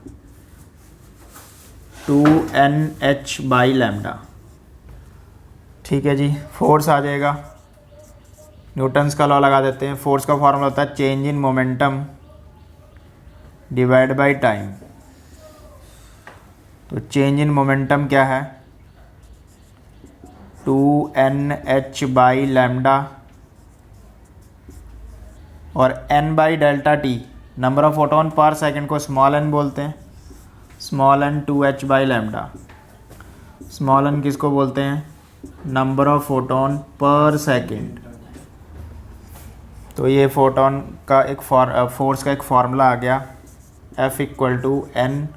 2NH by lambda. ठीक है जी। फोर्स आ जाएगा, न्यूटन्स का लॉ लगा देते हैं। फोर्स का फॉर्मूला होता है change in momentum divide by time. तो चेंज इन मोमेंटम क्या है, 2NH बाई लैम्डा, और n by delta T, number of photon per second को स्मॉल n बोलते हैं, small n 2H by lambda. Small n किसको बोलते हैं, number of photon per second. तो ये फोटोन का एक फोर्स का एक फार्मूला आ गया, F equal to N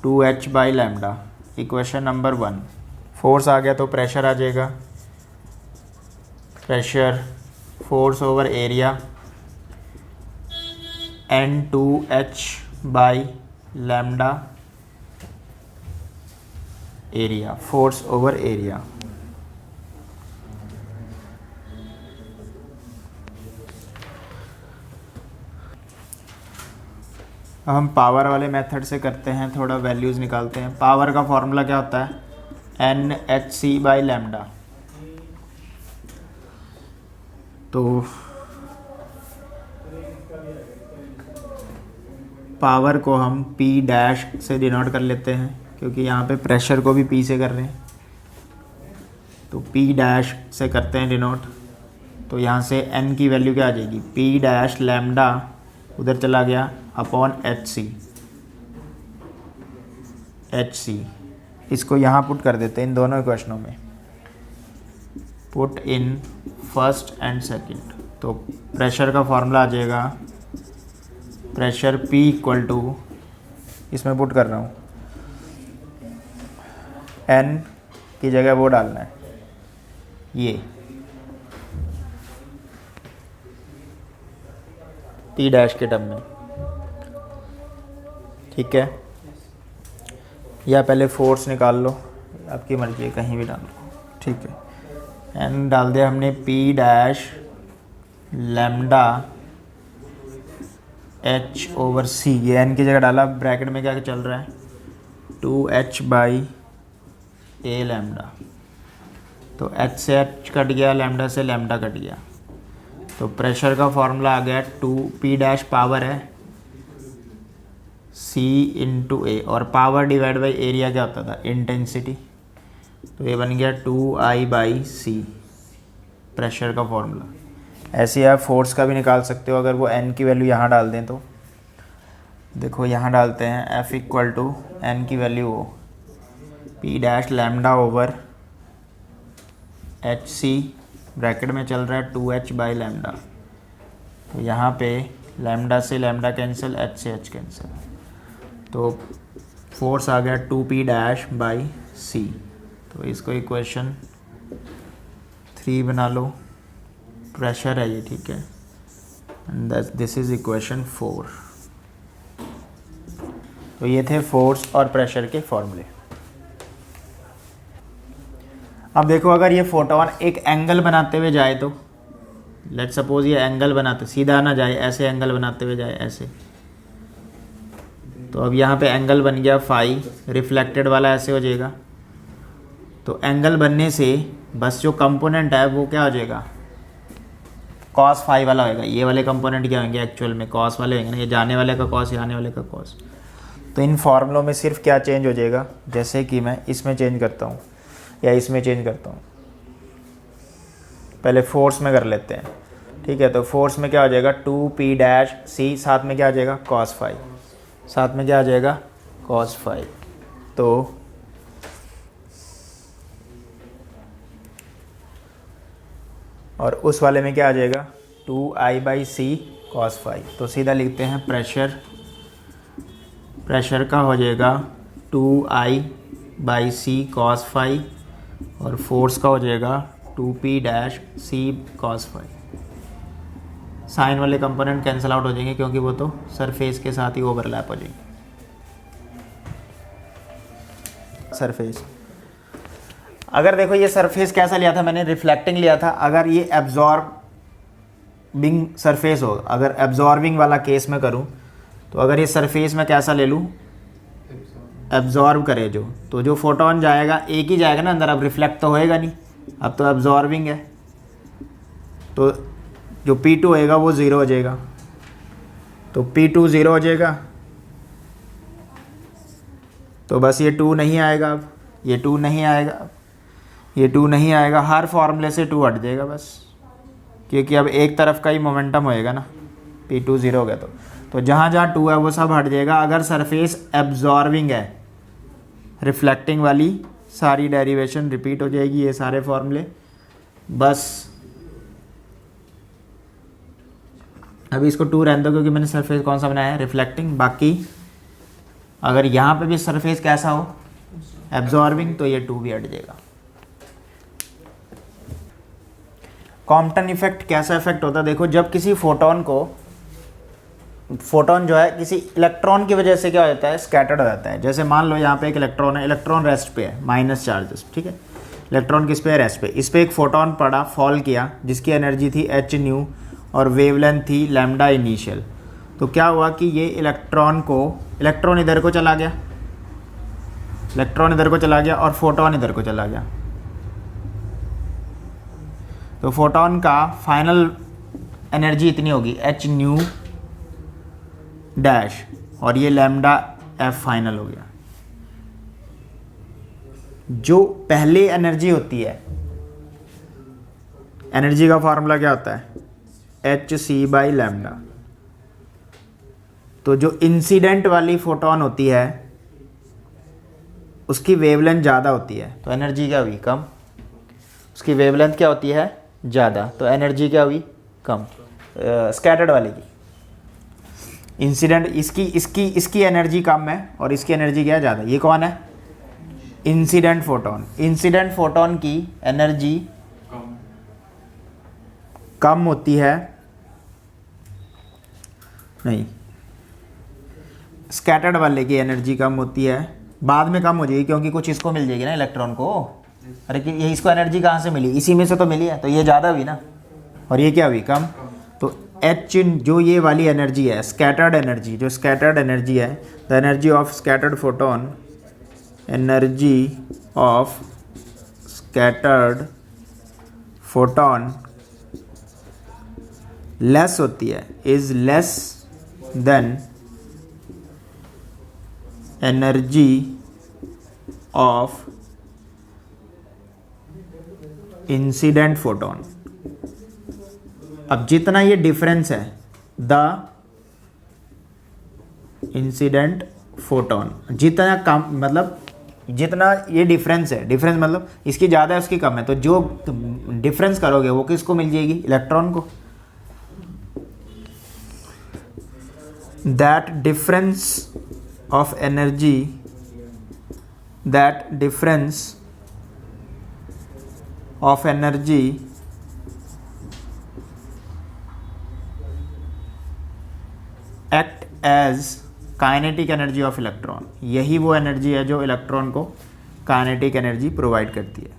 2H by lambda, equation number 1। Force आ गया तो प्रेशर आ जाएगा, pressure force over area N2H by lambda, area, force over area. अब हम पावर वाले मेथड से करते हैं, थोड़ा वैल्यूज़ निकालते हैं। पावर का फॉर्मूला क्या होता है, NHC बाई लैम्डा। तो पावर को हम P डैश से डिनोट कर लेते हैं, क्योंकि यहाँ पे प्रेशर को भी P से कर रहे हैं, तो P डैश से करते हैं डिनोट। तो यहाँ से N की वैल्यू क्या आ जाएगी, P डैश लैम्डा उधर चला गया अपॉन HC। इसको यहाँ पुट कर देते हैं इन दोनों इक्वेशनों में, put in first and second. तो प्रेशर का फॉर्मूला आ जाएगा, प्रेशर P इक्वल टू, इसमें पुट कर रहा हूँ, N की जगह वो डालना है, ये T डैश के टर्म में, ठीक है। या पहले फोर्स निकाल लो, आपकी मर्जी है, कहीं भी डाल लो, ठीक है। N डाल दिया हमने, P dash lambda H over C, ये N की जगह डाला, ब्रैकेट में क्या चल रहा है, 2H बाई A लैम्डा। तो H से H कट गया, लैम्डा से लैम्डा कट गया। तो प्रेशर का फॉर्मूला आ गया 2P डैश पावर है C इंटू ए, और पावर डिवाइड बाई एरिया क्या होता था, इंटेंसिटी। तो ये बन गया 2I बाई C, प्रेशर का फॉर्मूला। ऐसे आप फोर्स का भी निकाल सकते हो, अगर वो N की वैल्यू यहाँ डाल दें तो। देखो यहाँ डालते हैं, F इक्वल टू N की वैल्यू हो P dash lambda over HC, bracket में चल रहा है 2H बाई लैम्डा। तो यहाँ पे लैम्डा से लैम्डा कैंसिल, H से H कैंसिल, तो फोर्स आ गया 2P डैश बाई C। तो इसको इक्वेशन 3 बना लो, प्रेशर है ये, ठीक है, एंड दिस इज इक्वेशन 4। तो ये थे फोर्स और प्रेशर के फॉर्मूले। अब देखो, अगर ये फोटोन एक एंगल बनाते हुए जाए तो लेट्स सपोज ये एंगल बनाते सीधा ना जाए, ऐसे एंगल बनाते हुए जाए ऐसे, तो अब यहाँ पे एंगल बन गया फाई, रिफ्लेक्टेड वाला ऐसे हो जाएगा। तो एंगल बनने से बस जो कंपोनेंट है वो क्या हो जाएगा, कॉस फाई वाला होएगा। ये वाले कंपोनेंट क्या होंगे एक्चुअल में, कॉस वाले होंगे ना, ये जाने वाले का कॉस, ये आने वाले का कॉस। तो इन फॉर्मूलों में सिर्फ क्या चेंज हो जाएगा, जैसे कि मैं इसमें चेंज करता हूँ या इसमें चेंज करता हूँ। पहले फोर्स में कर लेते हैं, ठीक है। तो फोर्स में क्या हो जाएगा 2p' साथ में क्या आ जाएगा cos फाई, साथ में क्या आ जाएगा cos फाई। तो और उस वाले में क्या आ जाएगा 2i/c cos फाई। तो सीधा लिखते हैं प्रेशर का हो जाएगा 2i/c cos फाई और फोर्स का हो जाएगा 2p' cos फाई। साइन वाले कंपोनेंट कैंसिल आउट हो जाएंगे क्योंकि वो तो सरफेस के साथ ही ओवरलैप हो जाएंगे। सरफेस, अगर देखो ये सरफेस कैसा लिया था मैंने, रिफ्लेक्टिंग लिया था। अगर ये एब्जॉर्बिंग सरफेस हो, अगर एब्जॉर्बिंग वाला केस में करूं, तो अगर ये सरफेस में कैसा ले लूं, एब्जॉर्ब करे जो, तो जो फोटोन जाएगा एक ही जाएगा ना अंदर, अब रिफ्लेक्ट तो होएगा नहीं, अब तो एब्जॉर्बिंग है। तो जो P2 होएगा वो 0 हो जाएगा, तो P2 0 हो जाएगा। तो बस ये 2 नहीं आएगा, अब ये 2 नहीं आएगा, ये 2 नहीं आएगा, हर फॉर्मूले से 2 हट जाएगा बस, क्योंकि अब एक तरफ का ही मोमेंटम होएगा ना, P2 0 हो गया तो जहाँ जहाँ 2 है वो सब हट जाएगा। अगर सरफेस एब्जॉर्बिंग है, रिफ्लेक्टिंग वाली सारी डेरिवेशन रिपीट हो जाएगी, ये सारे फॉर्मूले बस। अभी इसको 2 रहने दो क्योंकि मैंने सरफेस कौन सा बनाया है, रिफ्लेक्टिंग। बाकी अगर यहाँ पे भी सरफेस कैसा हो, एब्जॉर्बिंग, तो ये 2 भी हट जाएगा। कॉम्पटन इफेक्ट कैसा इफेक्ट होता है, देखो जब किसी फोटोन जो है किसी इलेक्ट्रॉन की वजह से क्या हो जाता है, स्कैटर्ड हो जाता है। जैसे मान लो यहाँ पे एक इलेक्ट्रॉन है, इलेक्ट्रॉन रेस्ट पे है, माइनस चार्जेस, ठीक है। इलेक्ट्रॉन किस पे है, रेस्ट पे। इस पे एक फोटोन पड़ा, फॉल किया, जिसकी एनर्जी थी h न्यू और वेवलेंथ थी लैम्डा इनिशियल। तो क्या हुआ कि ये इलेक्ट्रॉन इधर को चला गया, इलेक्ट्रॉन इधर को चला गया और फोटोन इधर को चला गया। तो फोटोन का फाइनल एनर्जी इतनी होगी h न्यू डैश और ये लैम्डा f फाइनल हो गया। जो पहले एनर्जी होती है, एनर्जी का फॉर्मूला क्या होता है hc/λ। तो जो इंसिडेंट वाली फोटोन होती है उसकी वेवलेंथ ज़्यादा होती है, तो एनर्जी क्या हुई, कम। उसकी वेवलेंथ क्या होती है, ज़्यादा, तो एनर्जी क्या हुई, कम। स्कैटर्ड वाले की इंसिडेंट, इसकी एनर्जी कम है और इसकी एनर्जी क्या है, ज़्यादा। ये कौन है, इंसिडेंट फोटोन। इंसिडेंट फोटोन की एनर्जी कम होती है, नहीं, स्कैटर्ड वाले की एनर्जी कम होती है, बाद में कम हो जाएगी क्योंकि कुछ इसको मिल जाएगी ना इलेक्ट्रॉन को। अरे कि ये इसको एनर्जी कहाँ से मिली, इसी में से तो मिली है, तो ये ज़्यादा हुई ना और ये क्या हुई, कम। तो H जो ये वाली एनर्जी है, स्कैटर्ड एनर्जी, जो स्कैटर्ड एनर्जी है, the energy of scattered photon, energy of scattered photon less होती है, is less than energy of incident photon. अब जितना ये डिफरेंस है, द इंसिडेंट फोटोन, जितना कम, मतलब जितना ये डिफरेंस है, डिफरेंस मतलब इसकी ज़्यादा है उसकी कम है, तो जो डिफरेंस करोगे वो किसको मिल जाएगी, इलेक्ट्रॉन को। That difference of energy, that difference of energy act as kinetic energy of electron. यही वो एनर्जी है जो इलेक्ट्रॉन को काइनेटिक एनर्जी प्रोवाइड करती है,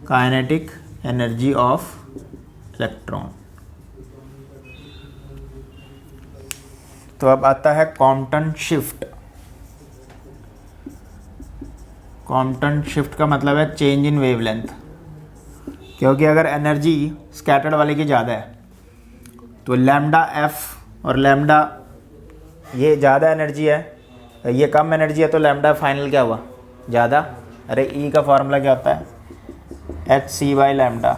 काइनेटिक एनर्जी ऑफ इलेक्ट्रॉन। तो अब आता है कॉम्पटन शिफ्ट। कॉम्पटन शिफ्ट का मतलब है चेंज इन वेवलेंथ, क्योंकि अगर एनर्जी स्कैटर्ड वाले की ज़्यादा है तो लैम्डा एफ और लैम्डा, ये ज़्यादा एनर्जी है, ये कम एनर्जी है, तो लैम्डा फाइनल क्या हुआ, ज़्यादा। अरे ई का फॉर्मूला क्या होता है, एच सी बाई लैम्डा,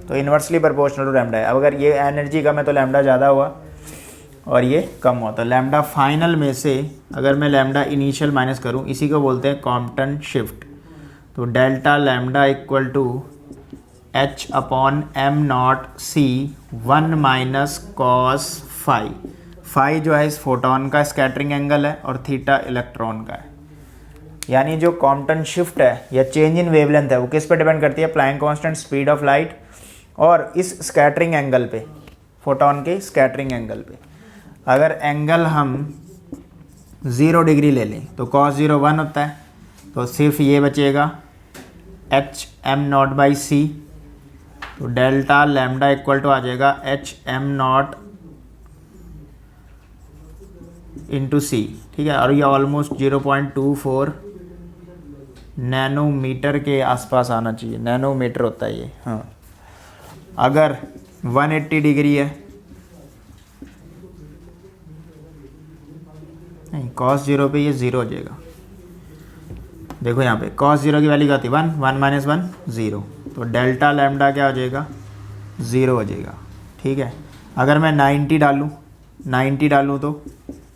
तो इन्वर्सली प्रोपोर्शनल टू लैम्डा है। अब अगर ये एनर्जी कम है तो लैम्डा ज़्यादा हुआ और ये कम हुआ, तो लैम्डा फाइनल में से अगर मैं लैम्डा इनिशियल माइनस करूँ, इसी को बोलते हैं कॉम्पटन शिफ्ट। तो delta lambda equal to h upon m not c 1 minus cos phi. Phi जो है इस फोटोन का स्कैटरिंग एंगल है और थीटा इलेक्ट्रॉन का है। यानी जो कॉम्पटन शिफ्ट है या चेंज इन वेवलेंथ है वो किस पे डिपेंड करती है, Planck constant, speed of light और इस स्कैटरिंग एंगल पे, फोटोन के स्कैटरिंग एंगल पे। अगर एंगल हम 0 डिग्री ले लें तो cos 0 1 होता है, तो सिर्फ ये बचेगा एच एम नॉट बाई सी। तो डेल्टा लैम्डा इक्वल टू आ जाएगा एच एम नॉट इंटू सी, ठीक है। और ये ऑलमोस्ट 0.24 नैनोमीटर के आसपास आना चाहिए, नैनोमीटर होता है ये, हाँ। अगर 180 डिग्री है, नहीं cos 0 पे ये 0 हो जाएगा। देखो यहाँ पे cos 0 की वैल्यू क्या होती है, 1, 1 माइनस 1 0, तो डेल्टा लैम्डा क्या हो जाएगा, 0 हो जाएगा, ठीक है। अगर मैं 90 डालूँ तो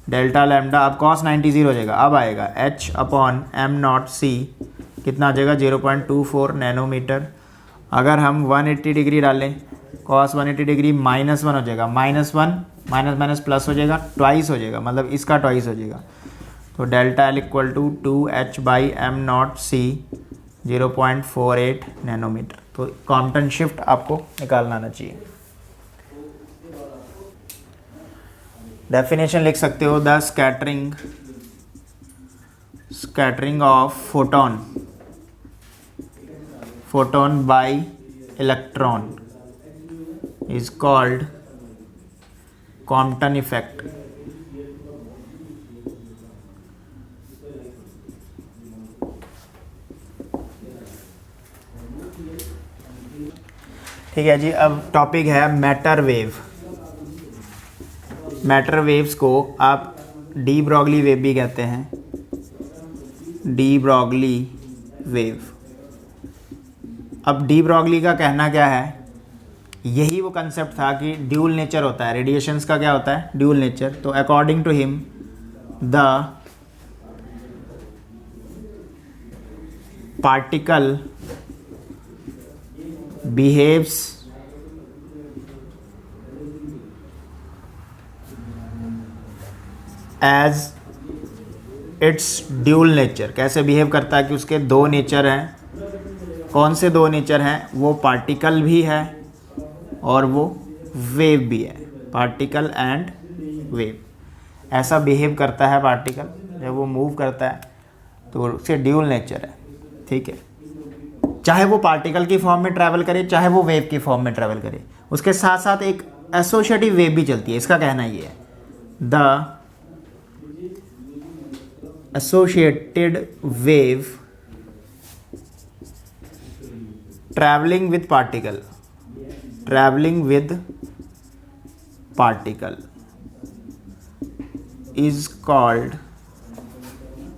डेल्टा लैम्डा, अब cos 90 0 हो जाएगा, अब आएगा h अपॉन एम नॉट सी, कितना आ जाएगा 0.24 नैनोमीटर। अगर हम 180 डिग्री डालें, cos 180 डिग्री -1 हो जाएगा, -1 माइनस प्लस हो जाएगा, ट्वाइस हो जाएगा, मतलब इसका ट्वाइस हो जाएगा। तो delta L equal to 2h by M not C 0.48 nanometre. तो कॉम्पटन शिफ्ट आपको निकालना आना चाहिए। डेफिनेशन लिख सकते हो, the scattering of photon by electron is called Compton effect. ठीक है जी, अब टॉपिक है मैटर वेव। मैटर वेव्स को आप डी ब्रॉगली वेव भी कहते हैं, डी ब्रॉगली वेव। अब डी ब्रॉगली का कहना क्या है, यही वो कंसेप्ट था कि ड्यूल नेचर होता है, रेडिएशंस का क्या होता है, ड्यूल नेचर। तो according to him the particle behaves as its dual nature। कैसे बिहेव करता है कि उसके दो नेचर हैं। कौन से दो नेचर हैं, वो पार्टिकल भी है और वो वेव भी है, पार्टिकल एंड वेव। ऐसा बिहेव करता है पार्टिकल जब वो मूव करता है, तो उसके ड्यूल नेचर है, ठीक है। चाहे वो पार्टिकल की फॉर्म में ट्रैवल करे, चाहे वो वेव की फॉर्म में ट्रैवल करे। उसके साथ साथ एक एसोसिएटिव वेव भी चलती है। इसका कहना ये है, the associated wave travelling with particle is called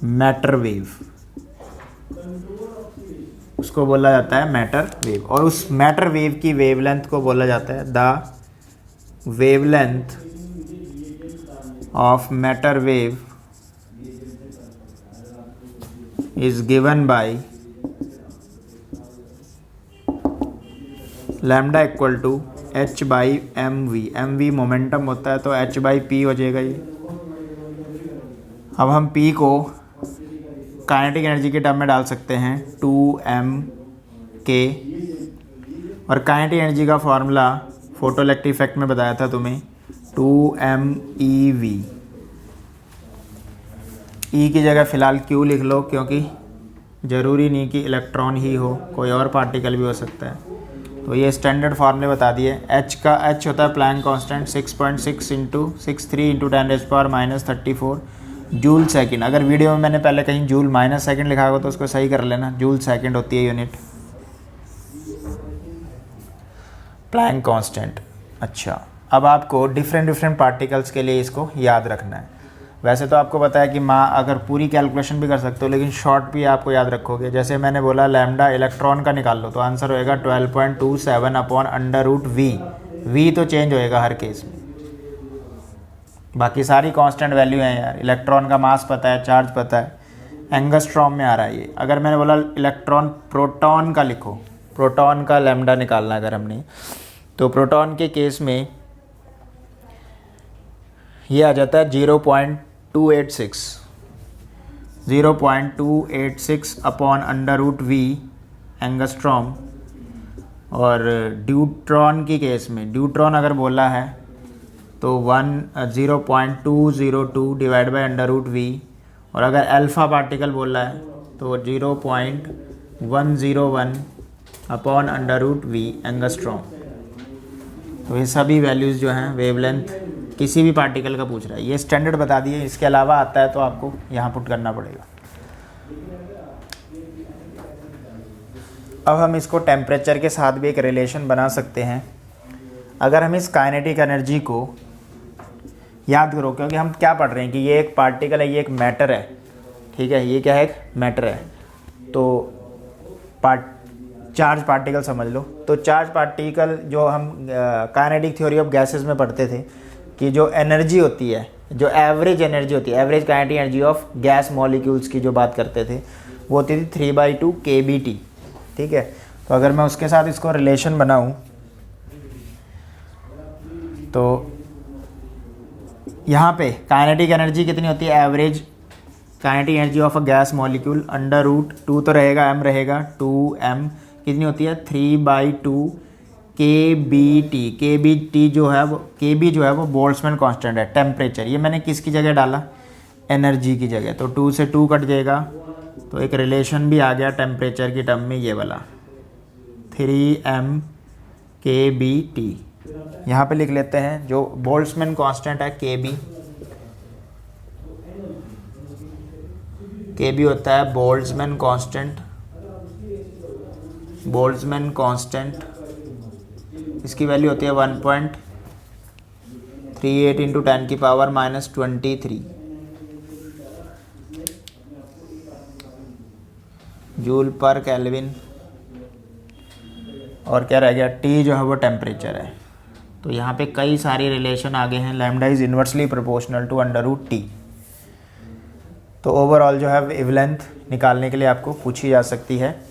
matter wave. उसको बोला जाता है मैटर वेव, और उस मैटर वेव की वेवलेंथ को बोला जाता है the wavelength of matter wave is given by lambda equal to h by M V momentum होता है, तो h बाई पी हो जाएगा ये। अब हम p को काइनेटिक एनर्जी के टर्म में डाल सकते हैं 2m_k, और काइनेटिक एनर्जी का फॉर्मूला फोटोइलेक्ट्रिक इफेक्ट में बताया था तुम्हें, 2m_eV। ई की जगह फ़िलहाल q लिख लो, क्योंकि ज़रूरी नहीं कि इलेक्ट्रॉन ही हो, कोई और पार्टिकल भी हो सकता है। तो तो ये स्टैंडर्ड फार्मूले बता दिए। एच होता है Planck constant 6.6 into 63 into 10⁻⁻34 joule second. अगर वीडियो में मैंने पहले कहीं जूल माइनस सेकंड लिखा होगा तो उसको सही कर लेना, जूल सेकंड होती है यूनिट प्लैंक कांस्टेंट। अच्छा, अब आपको डिफरेंट पार्टिकल्स के लिए इसको याद रखना है। वैसे तो आपको पता है कि अगर पूरी कैलकुलेशन भी कर सकते हो, लेकिन शॉर्ट भी आपको याद रखोगे। जैसे मैंने बोला लैम्डा इलेक्ट्रॉन का निकाल लो, तो आंसर होएगा 12.27/√v। v तो चेंज होएगा हर केस में, बाकी सारी कांस्टेंट वैल्यू हैं यार। इलेक्ट्रॉन का मास पता है, चार्ज पता है, एंगस्ट्रॉम में आ रहा है ये। अगर मैंने बोला इलेक्ट्रॉन प्रोटॉन का लिखो, प्रोटॉन का लैम्डा निकालना अगर हमने, तो प्रोटॉन के केस में ये आ जाता है 0.286/√v एंगस्ट्रॉम। और ड्यूट्रॉन की केस में, ड्यूट्रॉन अगर बोला है तो 0.202/√v। और अगर अल्फ़ा पार्टिकल बोला है तो 0.101/√v एंगस्ट्रॉम। तो ये सभी वैल्यूज़ जो हैं वेवलेंथ किसी भी पार्टिकल का पूछ रहा है, ये स्टैंडर्ड बता दिए। इसके अलावा आता है तो आपको यहाँ पुट करना पड़ेगा। अब हम इसको टेम्परेचर के साथ भी एक रिलेशन बना सकते हैं। अगर हम इस काइनेटिक एनर्जी को याद करो, क्योंकि हम क्या पढ़ रहे हैं कि ये एक पार्टिकल है, ये एक मैटर है, ठीक है, ये क्या है, एक मैटर है। तो चार्ज पार्टिकल समझ लो। तो चार्ज पार्टिकल जो हम काइनेटिक थ्योरी ऑफ गैसेस में पढ़ते थे कि जो एनर्जी होती है, जो एवरेज एनर्जी होती है, average kinetic energy of gas molecules की जो बात करते थे, वो होती थी 3/2 kBT, ठीक है। तो अगर मैं उसके साथ इसको रिलेशन बनाऊं तो यहाँ पे काइनेटिक एनर्जी कितनी होती है, average kinetic energy of a gas molecule √2 तो रहेगा, m रहेगा 2m, कितनी होती है 3/2 kBT। kBT जो है वो, kB जो है वो बोल्ट्जमैन कांस्टेंट है। टेम्परेचर ये मैंने किसकी जगह डाला, एनर्जी की जगह, तो 2 से 2 कट जाएगा, तो एक रिलेशन भी आ गया टेम्परेचर की टर्म में, ये वाला 3m kBT। यहाँ पे लिख लेते हैं जो बोल्ट्जमैन कांस्टेंट है kB। kB होता है बोल्ट्जमैन कांस्टेंट, बोल्ट्जमैन कांस्टेंट, इसकी वैल्यू होती है 1.38 इंटू 10⁻⁻23 जूल पर केल्विन। और क्या रह गया, T जो है वो टेम्परेचर है। तो यहाँ पे कई सारी रिलेशन आ गए हैं। Lambda is inversely proportional to √T। तो ओवरऑल जो है वेवलेंथ निकालने के लिए आपको पूछी जा सकती है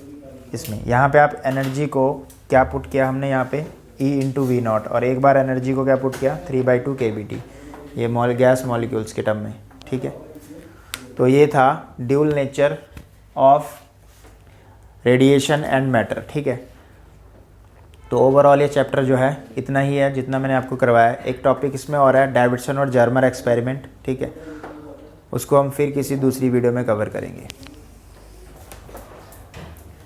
इसमें। यहाँ पे आप एनर्जी को क्या पुट किया हमने, यहाँ पे E/V0, और एक बार एनर्जी को क्या पुट किया 3/2 kBT, ये गैस मॉलिक्यूल्स के टर्म में, ठीक है। तो ये था dual nature of radiation and matter, ठीक है। तो ओवरऑल ये चैप्टर जो है इतना ही है जितना मैंने आपको करवाया। एक टॉपिक इसमें और है, डेविडसन और जर्मर एक्सपेरिमेंट, ठीक है, उसको हम फिर किसी दूसरी वीडियो में कवर करेंगे।